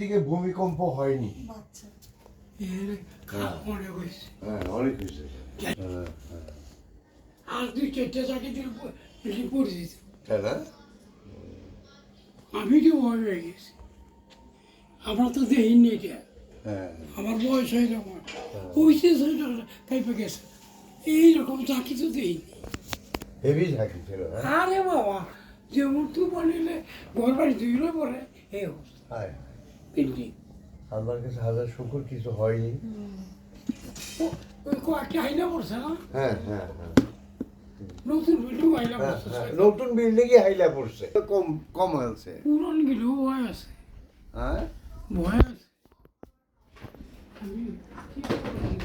দিকে ভূমিকম্প হয়নি। আচ্ছা অনেক হয়েছে। আর 2-4টা চাকরিতে পড়ে যেত। তাই না? আমি কি ভয় হয়ে গেছি, আমরা তো দেখিনি এটা। হ্যাঁ আমার বয়স হয়ে যখন হয়েছে পাইপে গেছে, এইরকম চাকরি তো দেখিনি। হেভি ঝাঁকি ছিল। আরে বাবা, যে মৃত্যু বানিলে ঘর বাড়ি ধুইলে পরে এই অবস্থা। হ্যাঁ, বিল্ডিং আমার কাছে হাজার শুকুর কিছু হয়নি। ওই কয়েকটা আইনা পড়ছে না, হ্যাঁ হ্যাঁ হ্যাঁ নতুন বিল্ডিং আইনা হ্যাঁ, পড়ছে। হ্যাঁ, নতুন বিল্ডিংয়ে হাইলা পড়ছে, কম কম আছে। পুরন গেলেও ভয় আছে, হ্যাঁ ভয় আছে।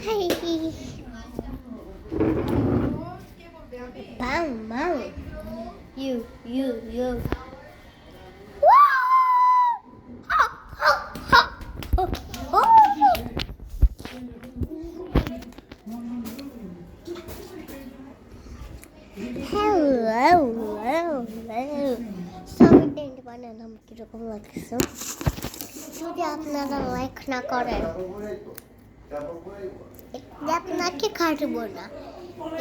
Hey. Bang, bang. You. Woo! Ha, ha, ha. Oh. Hello. Sorry, tent বানালাম কিরকম লাগছে। যদি আপনারা লাইক না করেন আপনাকে কাটবো না,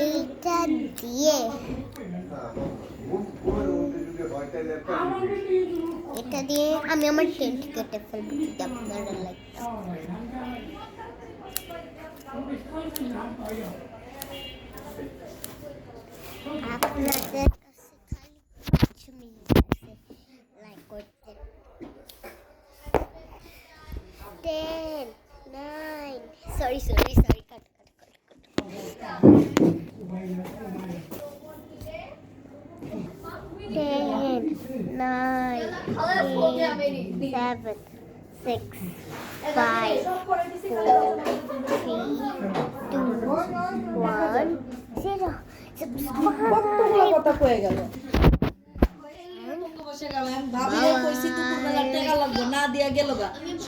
এইটা দিয়ে আমি আমার টেন্ট কেটে ফেলবো যদি আপনারা লাইক আপনাদের কাছে খালি 5 মিনিট আছে লাইক করতে। 10 9 sorry cut 10 9 7 6 5 4 3 2 1 0 subscribe কথা কয়ে গেল বসে গেলাম ভাবি কইছি দুপুরবেলা টাকা লাগবে না দিয়া গেল গা।